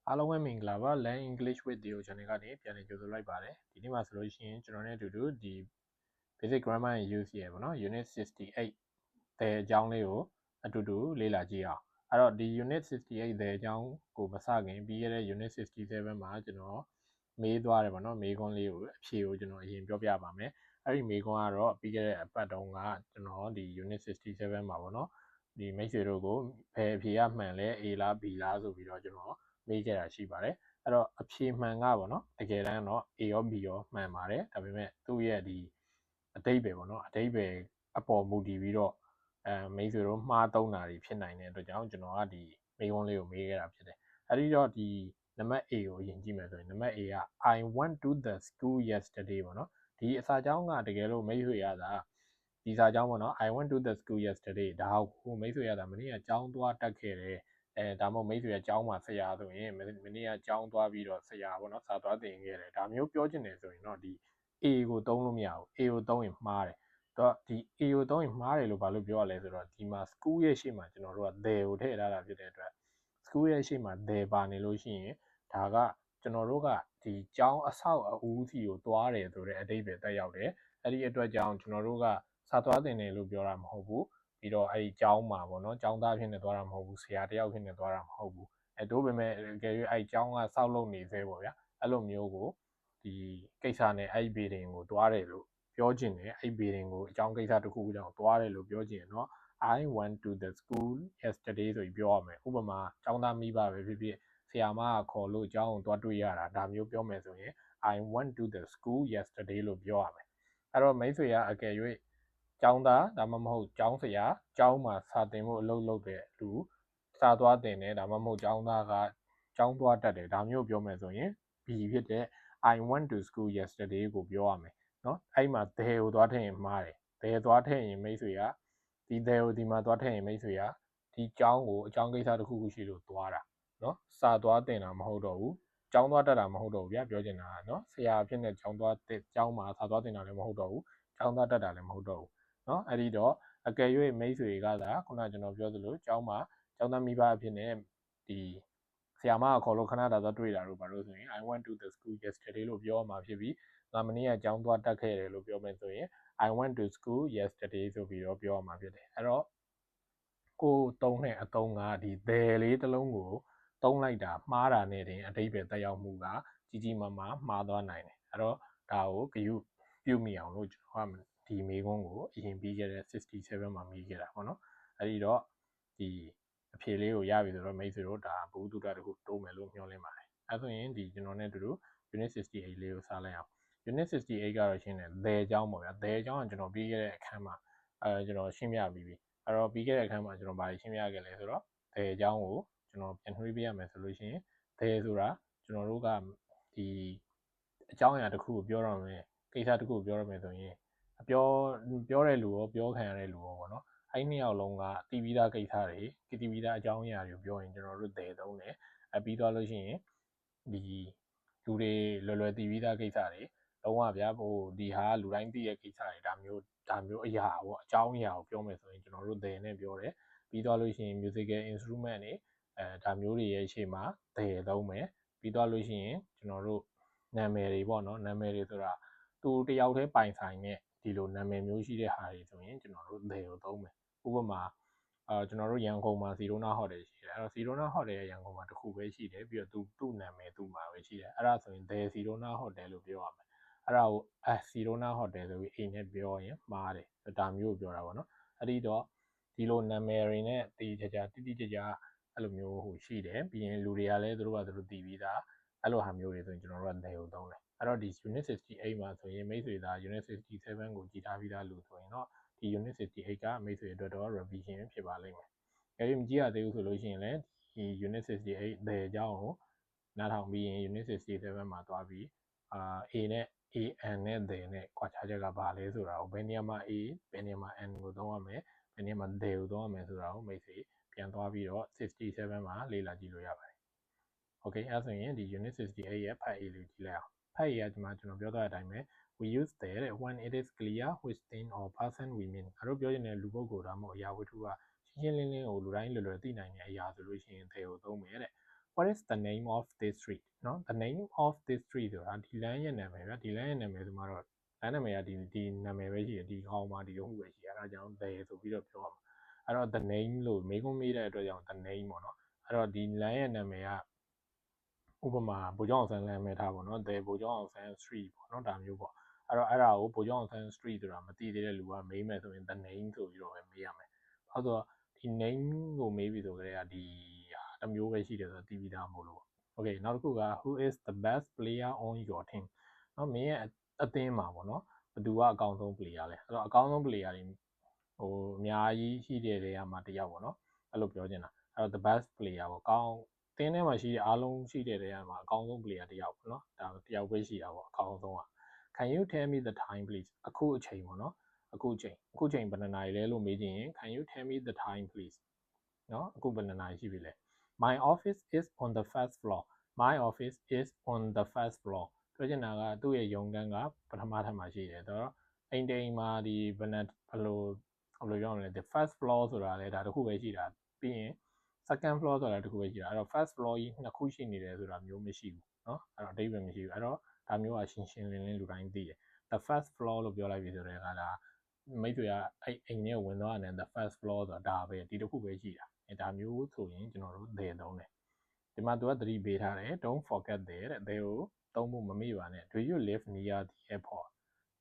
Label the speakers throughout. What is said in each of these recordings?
Speaker 1: အားလုံးပဲမင်္ဂလာပါ Learn English with Theo channel ကနေပြန်လည်ကြိုဆိုလိုက်ပါတယ်ဒီနေ့မှာဆိုလို့ရှိရင်ကျွန်တော်နဲ့အတူတူဒီ basic grammar and use ရပေါ့နော် unit 68တဲ့အကြောင်းလေးကိုအတူတူလေ့လာကြည့်အောင်အဲ့တော့ဒီ unit 68တဲ့အကြောင်းကိုမစခင်ပြီးခဲ့တဲ့ unit 67မှာကျွန်တော်မေးသွားတယ်ပေါ့နော်မေးခွန်းလေးကိုအဖြေကိုကျွန်တော်အရင်ပြောပြပါမယ်အဲ့ဒီမေးခွန်းကတော့ပြီးခဲ့တဲ့အပတ်တုန်းကကျွန်တော်ဒီ unit 67မှာပေါ့နော်ဒီမိတ်ဆွေတို့ကိုဘယ်အဖြေကမှန်လဲ A လား B လားဆိုပြီးတော့ကျွန်တော်မေးခဲ့တာရှိပါတယ်အဲ့တော့အဖြေမှန်ကပေါ့နော်တကယ်တမ်းတော့ A ရော B ရောမှန်ပါတယ်ဒါပေမဲ့သူ့ရဲ့ဒီအတိတ်ပဲပေါ့နော်အတိတ်ပဲအပေါ်မူတည်ပြီးတော့မိတ်ဆွေတို့မှားသုံးတာတွေဖြစ်နိုင်တဲ့အတွက်ကြောင့်ကျွန်တော်ကဒီမေးခွန်းလေးကိုမေးခဲ့တာဖြစ်တယ်အဲ့ဒီတော့ဒီနံပါတ် A ကိုအရင်ကြည့်မယ်ဆိုရင်နံပါတ် A က I went to the school yesterday ပေါ့နော်ဒီအစာကြောင်းကတကယ်လို့မိတ်ဆွေရတာဒီစာကြောင်းပေါ့နော် I went to the school yesterday ဒါကိုမိတ်ဆွေရတာမနေ့ကကျောင်းသွားတက်ခဲ့တယ်ဒါမှမဟုတ်မိတ်ဆွေကကျောင်းမှာဆရာဆိုရင်မနေ့ကကျောင်းသွားပြီးတော့ဆရာပေါ့နော်စာသွားသင်ခဲ့တယ်ဒါမျိုးပြောချင်တယ်ဆိုရင်တော့ဒီ A ကိုသုံးလို့မရဘူး A ကိုသုံးရင်မှားတယ်တော့ဒီ A ကိုသုံးရင်မှားတယ်လို့ဘာလို့ပြောရလဲဆိုတော့ဒီမှာ school ရဲ့ရှေ့မှာကျွန်တော်တို့က there ကိုထည့်ထားတာဖြစ်တဲ့အတွက် school ရဲ့ရှေ့မှာ there ပါနေလို့ရှိရင်ဒါကကျွန်တော်တို့ကဒီကျောင်းအဆောက်အဦးစီကိုသွားတယ်ဆိုတဲ့အဓိပ္ပာယ်တက်ရောက်တယ်အဲ့ဒီအတွက်ကြောင့်ကျွန်တော်တို့ကစာသွားသင်တယ်လို့ပြောတာမဟုတ်ဘူးပြီးတော့အဲ့ဒီကျောင်းမှာပေါ့နော်ကျောင်းသားဖြစ်နေသွားတာမဟုတ်ဘူးဆရာတယောက်ဖြစ်နေသွားတာမဟုတ်ဘူးတို့ပေမဲ့အကယ်၍အဲ့ကျောင်းကစောက်လုပ်နေသေးပေါ့ဗျာအဲ့လိုမျိုးကိုဒီကိစ္စနဲ့အဲ့ building ကိုသွားတယ်လို့ပြောချင်တယ်အဲ့ building ကိုအကြောင်းကိစ္စတစ်ခုကြောင့်သွားတယ်လို့ပြောချင်တယ်เนาะ I went to the school yesterday ဆိုပြီးပြောရမယ်ဥပမာကျောင်းသားမိဘပဲဖြစ်ဖြစ်ဆရာမကခေါ်လို့ကျောင်းကိုသွားတွေ့ရတာဒါမျိုးပြောမယ်ဆိုရင် I went to the school yesterday လို့ပြောရမယ်အဲ့တော့မိတ်ဆွေကအကယ်၍ကျောင်းသားဒါမှမဟုတ်ကျောင်းဆရာကျောင်းမှာစာသင်ဖို့အလုပ်လုပ်တဲ့လူစာသွားသင်တယ်ဒါမှမဟုတ်ကျောင်းသားကကျောင်းသွားတက်တယ်ဒါမျိုးပြောမယ်ဆိုရင် B ဖြစ်တဲ့ I went to school yesterday ကိုပြောရမယ်เนาะအဲ့မှာ there ကိုသွားထည့်ရင်မှားတယ် there သွားထည့်ရင်မိတ်ဆွေကဒီ there ကိုဒီမှာသွားထည့်ရင်မိတ်ဆွေကဒီကျောင်းကိုအကြောင်းကိစ္စတစ်ခုခုရှိလို့သွားတာเนาะစာသွားသင်တာမဟုတ်တော့ဘူးကျောင်းသွားတက်တာမဟုတ်တော့ဘူးဗျာပြောချင်တာเนาะဆရာဖြစ်နေကျောင်းသွားတက်ကျောင်းမှာစာသွားသင်တာလည်းမဟုတ်တော့ဘူးကျောင်းသားတက်တာလည်းမဟုတ်တော့ဘူးเนาะအဲ့ဒီတော့အကယ်၍မိတ်ဆွေကသာခုနကျွန်တော်ပြောသလိုကျောင်းမှာကျောင်းသားမိဘအဖြစ်နဲ့ဒီဆရာမကခေါ်လို့ခဏတာသွားတွေ့တာတို့ဘာလို့ဆိုရင် I went to the school yesterday လို့ပြောမှာဖြစ်ပြီးငါမနေ့ကကျောင်းသွားတက်ခဲ့တယ်လို့ပြောမယ်ဆိုရင် I went to school yesterday ဆိုပြီးတော့ပြောမှာဖြစ်တယ်အဲ့တော့ကိုသုံးတဲ့အသုံးကဒီ there လေးတစ်လုံးကိုသုံးလိုက်တာမှားတာနဲ့တင်အဓိပ္ပာယ်တက်ရောက်မှုကကြီးကြီးမားမားမှားသွားနိုင်တယ်အဲ့တော့ဒါကိုဂရုပြုမိအောင်လို့ကျွန်တော်ကဒီမေးခွန်းကိုအရင်ပြီးခဲ့တဲ့67မှာမေးခဲ့တာပေါ့နော်အဲ့ဒီတော့ဒီအဖြေလေးကိုရပြီဆိုတော့မိတ်ဆွေတို့ဒါဘုဒ္ဓတာတခုတိုးမယ်လို့မျှော်လင့်ပါတယ်အဲ့ဆိုရင်ဒီကျွန်တော်နဲ့တူတူ unit 68လေးကိုစလိုက်အောင် unit 68ကတော့ရှင်းတယ် there အကြောင်းပေါ့ဗျာ there အကြောင်းကကျွန်တော်ပြီးခဲ့တဲ့အခန်းမှာကျွန်တော်ရှင်းပြပြီးပြီအဲ့တော့ပြီးခဲ့တဲ့အခန်းမှာကျွန်တော်ဗာရှင်းပြခဲ့လဲဆိုတော့ there အကြောင်းကိုကျွန်တော်ပြန်နှွှေးပြရမယ်ဆိုလို့ရှိရင် there ဆိုတာကျွန်တော်တို့ကဒီအကြောင်းအရာတစ်ခုကိုပြောရမယ်ကိစ္စတစ်ခုကိုပြောရမယ်ဆိုရင်ပြောတဲ့လူရောပြောခံရတဲ့လူရောပေါ့နော်အဲ့နှစ်ယောက်လုံးကတီးပြီးသားကိစ္စတွေတီးပြီးသားအကြောင်းအရာတွေပြောရင်ကျွန်တော်တို့ there သုံးတယ်ပြီးသွားလို့ရှိရင်ဒီလူတွေလွယ်တီးပြီးသားကိစ္စတွေလုံးဝဗျာဟိုဒီဟာလူတိုင်းသိတဲ့ကိစ္စတွေဒါမျိုးအရာပေါ့အကြောင်းအရာကိုပြောမယ်ဆိုရင်ကျွန်တော်တို့ there နဲ့ပြောတယ်ပြီးသွားလို့ရှိရင် musical instrument တွေဒါမျိုးတွေရဲ့ရှေ့မှာ there သုံးမယ်ပြီးသွားလို့ရှိရင်ကျွန်တော်တို့နာမည်တွေပေါ့နော်နာမည်တွေဆိုတာသူတယောက်တည်းပိုင်ဆိုင်တဲ့ဒီလိုနာမည်မျိုးရှိတဲ့ဟာတွေဆိုရင်ကျွန်တော်တို့ there ကိုသုံးမယ်ဥပမာကျွန်တော်တို့ရန်ကုန်မှာစီရိုနာဟိုတယ်ရှိတယ်အဲ့တော့စီရိုနာဟိုတယ်ရန်ကုန်မှာတစ်ခုပဲရှိတယ်ပြီးတော့သူ့နာမည်သူ့မှာပဲရှိတယ်အဲ့ဒါဆိုရင် there စီရိုနာဟိုတယ်လို့ပြောရမယ်အဲ့ဒါကိုစီရိုနာဟိုတယ်ဆိုပြီးအိမ်နဲ့ပြောရင်မှားတယ်ဒါမျိုးကိုပြောတာပေါ့နော်အဲ့ဒီတော့ဒီလိုနာမည်တွေနဲ့တိတိကျကျအဲ့လိုမျိုးဟိုရှိတယ်ပြီးရင်လူတွေကလည်းသူတို့ကသူတို့တည်ပြီးသားအဲ့လိုဟာမျိုးတွေဆိုရင်ကျွန်တော်တို့က there ကိုသုံးတယ်အဲ့တော့ဒီ unit 68မှာဆိုရင်မိတ်ဆွေသား unit 67ကိုကြည်ထားပြီးသားလူဆိုရင်တော့ဒီ unit 68ကမိတ်ဆွေအတွက်တော့ revision ဖြစ်ပါလိမ့်မယ်။အဲဒီမကြည့်ရသေးဘူးဆိုလို့ရှိရင်လည်းဒီ unit 68 the အကြောင်းကိုနားထောင်ပြီးရင် unit 67မှာသွားပြီးA နဲ့ AN နဲ့ the နဲ့ကွာခြားချက်ကဘာလဲဆိုတာကိုဘယ်နေရာမှာ A ဘယ်နေရာမှာ N ကိုသုံးရမယ်ဘယ်နေရာမှာ the ကိုသုံးရမယ်ဆိုတာကိုမိတ်ဆွေပြန်သွားပြီးတော့67မှာလေ့လာကြည့်လို့ရပါတယ်။ Okay အဲ့ဆိုရင်ဒီ unit 68ရဲ့ part A လေးကြည့်လိုက်အောင်။ part A ကဒီမှာကျွန်တော်ပြောထားတဲ့အတိုင်းပဲwe use there when it is clear which thing or person we mean အဲ့လိုပြောရင်လည်းလူပုဂ္ဂိုလ်ဒါမှမဟုတ်အရာဝတ္ထုကရှင်းရှင်းလင်းလင်းကိုလူတိုင်းလွယ်လွယ်သိနိုင်တဲ့အရာဆိုလို့ရှိရင် there ကိုသုံးမယ်တဲ့ what is the name of this street เนาะ the name of this street ဆိုတာဒီလမ်းရဲ့နာမည်ပဲဒီလမ်းရဲ့နာမည်ဆိုမှတော့လမ်းနာမည်ကဒီနာမည်ပဲရှိတယ်ဒီခေါင်းမှာဒီလိုမှုပဲရှိတယ်အဲဒါကြောင့် there ဆိုပြီးတော့ပြောရမှာအဲ့တော့ the name လို့မေးခွန်းမေးတဲ့အတွက်ကြောင့် the name ပေါ့နော်အဲ့တော့ဒီလမ်းရဲ့နာမည်ကဥပမာဗိုလ်ချုပ်အောင်ဆန်းလမ်းမဲ့ထားပေါ့နော် there ဗိုလ်ချုပ်အောင်ဆန်း street ပေါ့နော်ဒါမျိုးပေါ့အဲ့တော့အဲ့ဒါကိုဗိုလ်ချုပ်အောင်ဆန်း street ဆိုတာမသိသေးတဲ့လူကမေးမယ်ဆိုရင် the name ဆိုပြီးတော့ပဲမေးရမယ်အဲ့တော့ဒီ name ကိုမေးပြီဆိုကြတဲ့ကဒီတစ်မျိုးပဲရှိတယ်ဆိုတော့သိပြီးသားမို့လို့ okay နောက်တစ်ခုက who is the best player on your team เนาะမင်းရဲ့အသင်းမှာပေါ့နော်ဘယ်သူကအကောင်းဆုံး player လဲအဲ့တော့အကောင်းဆုံး player တွေဟိုအများကြီးရှိတဲ့နေရာမှာတယောက်ပေါ့နော်အဲ့လိုပြောချင်တာအဲ့တော့ the best player ပေါ့ကောင်းအသင်းထဲမှာရှိတဲ့အားလုံးရှိတဲ့နေရာမှာအကောင်းဆုံး player တယောက်ပေါ့နော်ဒါတယောက်ပဲရှိတာပေါ့အကောင်းဆုံးอ่ะ can you tell me the time please အခုအချိန်ပေါ့နော်အခုအချိန်ဘယ်နှစ်နာရီလဲလို့မေးချင်ရင် can you tell me the time please เนาะအခုဘယ်နှစ်နာရီရှိပြီလဲ my office is on the first floor my office is on the first floor ပြောချင်တာကသူ့ရဲ့ရုံးခန်းကပထမထပ်မှာရှိတယ်ဆိုတော့အိမ်တိမ်မှာဒီဘယ်လိုပြောမလဲ the first floor ဆိုတာလဲဒါတခုပဲရှိတာပြီးရင် second floor ဆိုတာတခုပဲရှိတာအဲ့တော့ first floor ကြီးနှစ်ခုရှိနေတယ်ဆိုတာမျိုးမရှိဘူးเนาะအဲ့တော့အဓိပ္ပာယ်မရှိဘူးအဲ့တော့ဒါမျိုးကရှင်းရှင်းလင်းလင်းလူတိုင်းသိတယ် the first floor လို့ပြောလိုက်ပြီဆိုတော့ကဒါမိတ်ဆွေကအဲ့အိမ်ထဲဝင်သွားတယ် the first floor ဆိုတာဒါပဲဒီတခုပဲရှိတာဒါမျိုးဆိုရင်ကျွန်တော်တို့ there သုံးတယ်ဒီမှာသူကသတိပေးထားတယ် don't forget there တဲ့ there ကိုသုံးဖို့မမေ့ပါနဲ့ do you live near the airport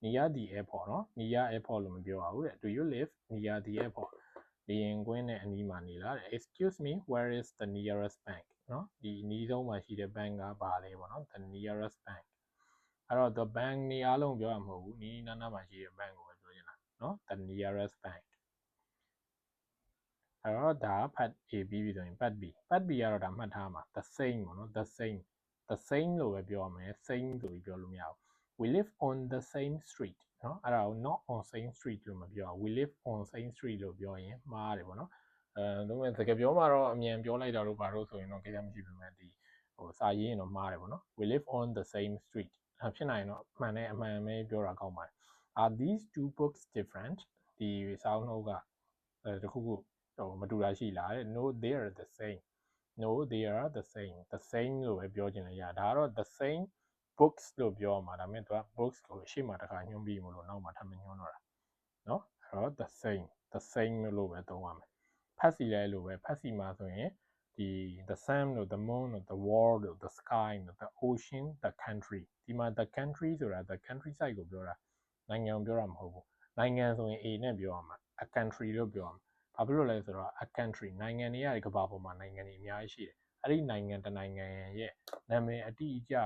Speaker 1: near the airport เนาะ near airport လို့မပြောပါဘူးတဲ့ do you live near the airport လေယာဉ်ကွင်းနဲ့အနီးမှာနေလားတဲ့ excuse me where is the nearest bank เนาะဒီအနီးဆုံးမှာရှိတဲ့ bank ကဘာလဲပေါ့နော် the nearest bank အဲ့တော့ the bank နေအားလုံးပြောရမှာမဟုတ်ဘူးနီးနားနားမှာရှိတဲ့ bank ကိုပဲပြောချင်တာเนาะ the nearest bank အဲ့တော့ဒါဖတ် A ပြီးပြီဆိုရင်ဖတ် B ကတော့ဒါမှတ်ထားမှာ the same ပေါ့နော် the same လို့ပဲပြောရမယ် same ဆိုပြီးပြောလို့မရဘူး we live on the same street เนาะအဲ့ဒါကို not on same street လို့မပြော we live on same street လို့ပြောရင်မှားတယ်ပေါ့နော်ဒါပေမဲ့စကားပြောမှာတော့အမြန်ပြောလိုက်တာတို့ဘာလို့ဆိုရင်တော့ကိစ္စမရှိပါမယ်ဒီဟိုစာရေးရင်တော့မှားတယ်ပေါ့နော် we live on the same street ဖြစ်နိုင်တော့အမှန်ပဲပြောတာကောင်းပါတယ် are these two books different ဒီစာအုပ်နှုတ်ကတခုခုမတူတာရှိလားတဲ့ no they are the same no they are the same လို့ပဲပြောချင်တယ်ရဒါကတော့ the same books လို့ပြောမှာဒါပေမဲ့သူက books ကိုရှေ့မှာတစ်ခါညွှန်းပြီးမလို့နောက်မှာထပ်မညွှန်းတော့တာเนาะအဲ့တော့ the same လို့ပဲသုံးရမယ်ဖတ်စီလဲလို့ပဲဖတ်စီမှာဆိုရင်ဒီ the sun လို့ the moon လို့ the world လို့ the sky လို့ the ocean the country ဒီမှာ the country ဆိုတာ the countryside ကိုပြောတာနိုင်ငံကိုပြောတာမဟုတ်ဘူးနိုင်ငံဆိုရင် A နဲ့ပြောရမှာ a country လို့ပြောရမှာဘာဖြစ်လို့လဲဆိုတော့ a country နိုင်ငံတွေရဲ့ကမ္ဘာပေါ်မှာနိုင်ငံတွေအများကြီးရှိတယ်အဲ့ဒီနိုင်ငံတစ်နိုင်ငံရဲ့နာမည်အတိအကျ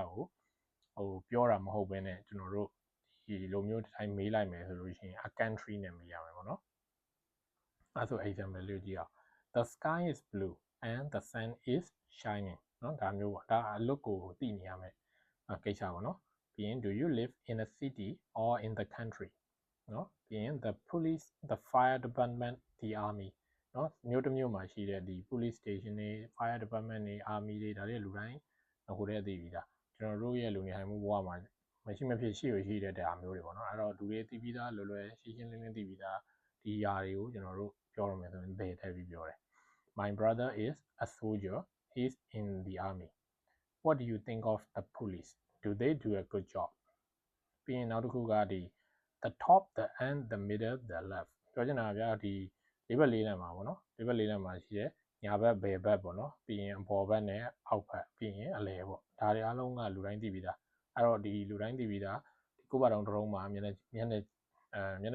Speaker 1: ကိုပြောတာမဟုတ်ဘဲနဲ့ကျွန်တော်တို့ဒီလိုမျိုးတစ်တိုင်းမေးလိုက်မယ်ဆိုလို့ရှိရင် a country နဲ့မေးရမယ်ပေါ့နော်အဲ့ဆို example လေးကြည့်အောင် the sky is blue and the sun is shining เนาะဒါမျိုးပေါ့ဒါအလုပ်ကိုသိနေရမယ်ကိစ္စပေါ့နော်ပြီးရင် do you live in a city or in the country เนาะပြီးရင် the police the fire department the army เนาะမြို့တစ်မြို့မှာရှိတဲ့ဒီ police station တွေ fire department တွေ army တွေဒါတွေလူတိုင်းဟိုတည်းသိပြီးသားကျွန်တော်တို့ရဲ့လူနေထိုင်မှုဘဝမှာမရှိမဖြစ်ရှိတဲ့တရားမျိုးတွေပေါ့နော်အဲ့တော့လူတွေသိပြီးသားလွယ်ရှင်းရှင်းလင်းလင်းသိပြီးသားဒီຢာတွေကိုကျွန်တော်တို့ပြောရမယ်ဆိုရင်ဘယ်ထည့်ပြီးပြောတယ် My brother is a soldier he's in the army what do you think of the police do they do a good job ပြီးရင်နောက်တစ်ခုကဒီ the top the end the middle the left ပြောချင်တာဗျာဒီလေးဘက်လေးလမ်းမှာပေါ့နော်လေးဘက်လေးလမ်းမှာရှိတဲ့ညာဘက်ဘယ်ဘက်ပေါ့နော်ပြီးရင်အပေါ်ဘက်နဲ့အောက်ဘက်ပြီးရင်အလယ်ပေါ့ဒါတွေအားလုံးကလူတိုင်းသိပြီးသားအဲ့တော့ဒီလူတိုင်းသိပြီးသားဒီကိုပါတောင်တစ်လုံးမှာမျက်နှာ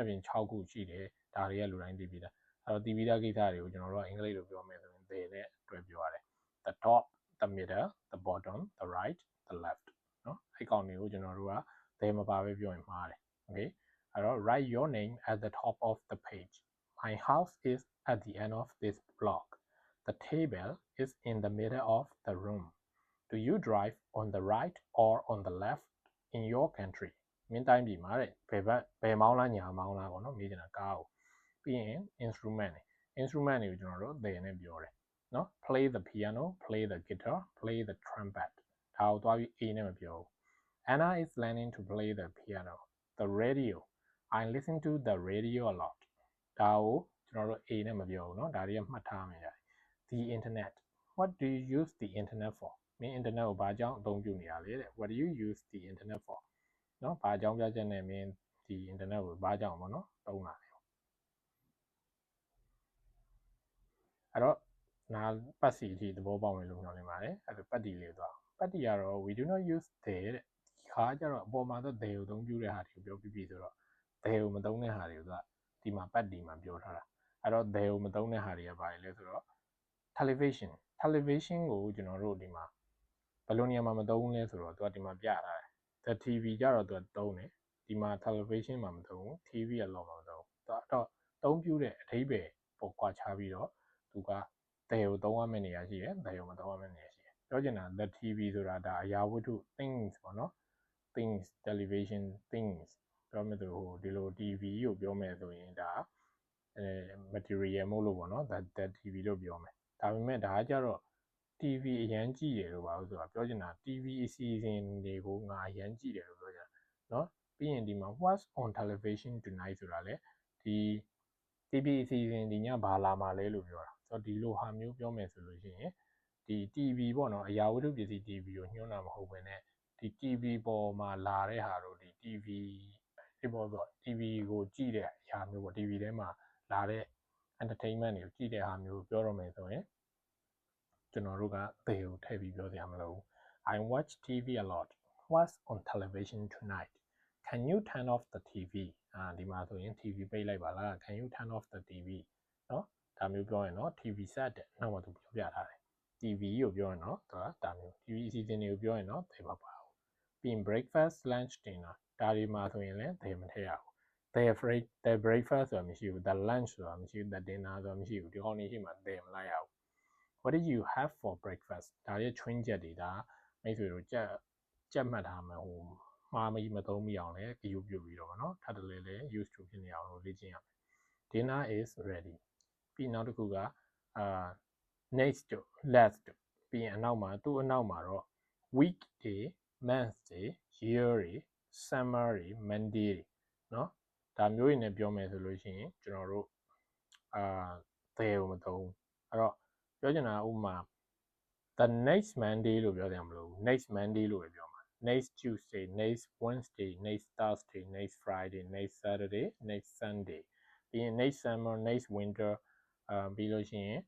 Speaker 1: ပြင်6ခုရှိတယ်ဒါတွေကလူတိုင်းသိပြီးသားအဲ့တော့သိပြီးသားကိစ္စတွေကိုကျွန်တော်တို့ကအင်္ဂလိပ်လိုပြောမယ်ဆိုရင် they နဲ့တွဲပြောရတယ် the top the middle the bottom the right the left เนาะအဲ့ကောင်တွေကိုကျွန်တော်တို့က they မပါပဲပြောရင်မှားတယ် okay အဲ့တော့ write your name at the top of the page my house is at the end of this block the table is in the middle of the room do you drive on the right or on the left in your country မင်းတိုင်းပြည်မှာတဲ့ဘယ်မောင်းလားညာမောင်းလားပေါ့နော်မေးချင်တာကားကိုပြီးရင် instrument တွေကိုကျွန်တော်တို့ they နဲ့ပြောတယ်เนาะ play the piano play the guitar play the trumpet ဒါကိုသွားပြီး A နဲ့မပြောဘူး Anna is learning to play the piano the radio I listen to the radio a lot ဒါကိုကျွန်တော်တို့ A နဲ့မပြောဘူးเนาะဒါတွေကမှတ်ထားမယ်ရတယ် the internet What do you use the internet for မင်း internet ကိုဘာကြောင့်အသုံးပြုနေရလဲတဲ့ What do you use the internet for နော်ဘာကြောင့်ပြချက်နဲ့မင်းဒီ internet ကိုဘာကြောင့်ပေါ့နော်သုံးတာလဲအဲ့တော့နာပတ်စီအထိသဘောပေါက်မယ်လို့ပြောနေပါတယ်အဲ့ဒါပတ်တီလေးသွားပတ်တီကတော့ we do not use there တဲ့ဒီခါကျတော့အပေါ်မှာတော့ there ကိုအသုံးပြုတဲ့ဟာတွေကိုပြောပြီးဆိုတော့ there ကိုမသုံးတဲ့ဟာတွေကိုဒီမှာပတ်တီမှာပြောထားတာအဲ့တော့ there ကိုမသုံးတဲ့ဟာတွေကဘာလဲဆိုတော့ television ကိုကျွန်တော်တို့ဒီမှာဘယ်လိုနေရာမှာမသုံးလဲဆိုတော့သူကဒီမှာပြထားတယ် the TV ကြတော့သူကသုံးတယ်ဒီမှာ television မှာမသုံးဘူး TV အလောက်မှာမသုံးဘူးအဲ့တော့သုံးပြုတဲ့အဓိပ္ပာယ်ပေါ်ကွာခြားပြီးတော့သူက there ကိုသုံးရမယ့်နေရာရှိတယ် there ကိုမသုံးရမယ့်နေရာရှိတယ်ပြောချင်တာ the TV ဆိုတာဒါအရာဝတ္ထု things ပေါ့နော် things television things ပြောမယ်ဆိုဟိုဒီလို TV ကိုပြောမယ်ဆိုရင်ဒါmaterial မဟုတ်လို့ပေါ့နော် that TV လို့ပြောမယ်ဒါပေမဲ့ဒါကကြတော့ TV အရန်ကြည့်တယ်လို့ပါလို့ဆိုတာပြောချင်တာ TV အစီအစဉ်တွေကိုငါအရန်ကြည့်တယ်လို့ပြောချင်တာเนาะပြီးရင်ဒီမှာ what's on television tonight ဆိုတာလေဒီ TV အစီအစဉ်ဒီညဘာလာမှာလဲလို့ပြောတာဆိုတော့ဒီလိုဟာမျိုးပြောမယ်ဆိုလို့ရှိရင်ဒီ TV ပေါ့နော်အရာဝတ္ထုပစ္စည်း TV ကိုညွှန်းတာမဟုတ်ဘဲနဲ့ဒီ TV ပေါ်မှာလာတဲ့ဟာတို့ဒီ TV ဒီပေါ်ဆို TV ကိုကြည့်တဲ့အရာမျိုးပေါ့ TV ထဲမှာလာတဲ့ entertainment တွေကိုကြည့်တဲ့ဟာမျိုးပြောရမယ်ဆိုရင်ကျွန်တော်တို့ကသေကိုထည့်ပြီးပြောစရာမလိုဘူး I watch TV a lot what's on television tonight can you turn off the TV ဒီမှာဆိုရင် TV ပိတ်လိုက်ပါလား can you turn off the TV เนาะဒါမျိုးပြောရင်เนาะ TV set တဲ့နောက်မှသူပြောပြထားတယ် TV ကိုပြောရင်เนาะဒါမျိုး TV အစီအစဉ်တွေကိုပြောရင်เนาะသေပါပါဘူးပြီးရင် breakfast lunch dinner ဒါတွေမှာဆိုရင်လည်းသေမထည့်ရဘူး the breakfast ဆိုတာမရှိဘူး the lunch ဆိုတာမရှိဘူး the dinner ဆိုတာမရှိဘူးဒီကောင်းနေရှိမှသေမလိုက်ရဘူးWhat did you have for breakfast ဒါရဲ့ twin ချက်တွေဒါမိတ်ဆွေတို့ကြက်မှတ်ထားမယ်ဟိုမှားမသုံးမိအောင်လဲကြည့်ပြုတ်ပြီးတော့ဗောနော်ထပ်တလဲလဲ use to ဖြစ်နေအောင်လို့လေ့ကျင့်ရမယ် Dinner is ready ပြီးနောက်တစ်ခုကnext last ပြီးရင်အနောက်မှာသူ့အနောက်မှာတော့ week day month day year တွေ summer တွေ Monday တွေเนาะဒါမျိုးတွေနဲ့ပြောမယ်ဆိုလို့ရှိရင်ကျွန်တော်တို့there ကိုမသုံးအဲ့တော့ပြောချင်တာဥပမာ the next Monday လို့ပြောတယ်မလို့ next Monday လို့ပဲပြောမှာ next Tuesday next Wednesday next Thursday next Friday next Saturday next Sunday ပြီးရင် next summer next winter ပြီးလို့ရှိရင်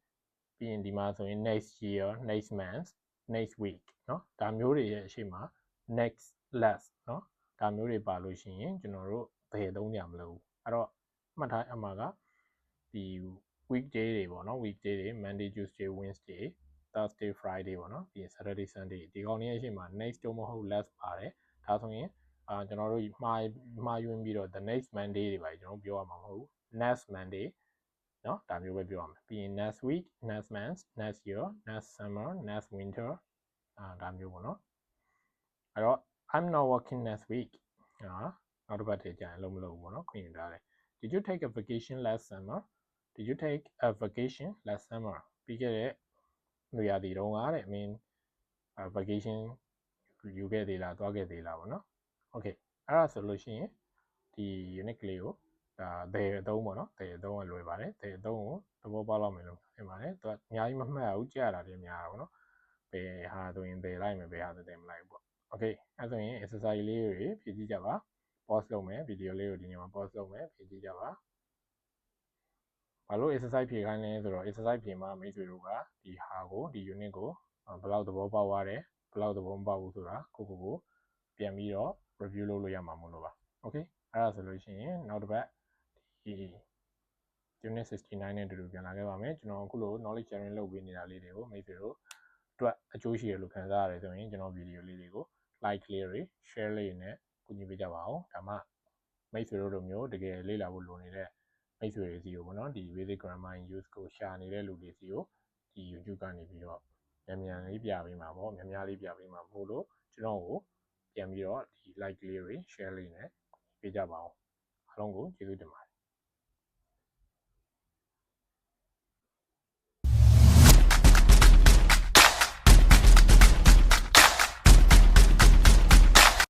Speaker 1: ပြီးရင်ဒီမှာဆိုရင် next year next month next week เนาะဒါမျိုးတွေရဲ့အရှိမ next last เนาะဒါမျိုးတွေပါလို့ရှိရင်ကျွန်တော်တို့ဘယ်သုံးကြမလို့အဲ့တော့မှတ်ထားအမှာကဒီ weekday တွေပေါ့နော် weekday တွေ Monday Tuesday Wednesday Thursday Friday ပေါ့နော်ပြီးရင် Saturday Sunday ဒီကောင်လေးအရှိမ next တော့မဟုတ် last ပါတယ်ဒါဆိုရင်ကျွန်တော်တို့မှားယွင်းပြီးတော့ the next Monday တွေပါကျွန်တော်ပြောရမှာမဟုတ်ဘူး next Monday เนาะဒါမျိုးပဲပြောရမှာပြီးရင် next week next month next year next summer next winter ဒါမျိုးပေါ့နော်အဲ့တော့ I'm not working next week နောက်တစ်ပတ်တည်းကြာရင်လုံးမလုပ်ဘူးပေါ့နော်ခွင့်ယူထားတယ် Did you take a vacation last summer Did you take a vacation last summer ပြီးခဲ့တဲ့လူရသည်တုန်းကတဲ့ I mean vacation ယူခဲ့သေးလားသွားခဲ့သေးလားပေါ့နော် Okay အဲ့ဒါဆိုလို့ရှိရင်ဒီ unit ကလေးကိုဒါ there အသုံးပေါ့နော် there အသုံးကလွယ်ပါတယ် there အသုံးကိုသဘောပေါက်လောက်မယ်လို့ထင်ပါတယ်သူကအများကြီးမမှတ်ရဘူးကြားရတာတည်းများတာပေါ့နော်ဘယ်ဟာဆိုရင် there လိုက်မယ်ဘယ်ဟာဆို there မလိုက်ဘူးပေါ့ Okay အဲ့ဆိုရင် exercise လေးတွေဖြည့်ကြည့်ကြပါ pause လုပ်မယ် video လေးကိုဒီညမှာ pause လုပ်မယ်ဖြည့်ကြည့်ကြပါဘာလို့ exercise ဖြည့်ခိုင်းလဲဆိုတော့ exercise ဖြည့်မှာမိတ်ဆွေတို့ကဒီဟာကိုဒီ unit ကိုဘယ်လောက်သဘောပေါက်ရတယ်ဘယ်လောက်သဘောမပေါက်ဘူးဆိုတာကိုပြန်ပြီးတော့ review လုပ်လို့ရမှာမို့လို့ပါ Okay အဲ့ဒါဆိုလို့ရှိရင်နောက်တစ်ပတ်ဒီ unit 69နဲ့တူတူပြန်လာခဲ့ပါမယ်ကျွန်တော်အခုလို knowledge sharing လုပ်ပေးနေတာလေးတွေကိုမိတ်ဆွေတို့အတွက်အကျိုးရှိရလို့ခံစားရတယ်ဆိုရင်ကျွန်တော် video လေးတွေကို like လေးတွေ share လေးတွေနဲ့ကူညီပေးကြပါအောင်ဒါမှမိတ်ဆွေတို့လိုမျိုးတကယ်လေ့လာဖို့လိုနေတဲ့မိတ်ဆွေတွေစီကိုပေါ့နော်ဒီ basic grammar use ကိုရှာနေတဲ့လူတွေစီကိုဒီ YouTube ကနေပြီးတော့မြန်လေးပြပေးမှာပေါ့များလေးပြပေးမှာမို့လို့ကျွန်တော်ကိုပြန်ပြီးတော့ဒီ like လေးတွေ share လေးနဲ့ပေးကြပါအောင်အားလုံးကိုကျေးဇူးတင်ပါတယ်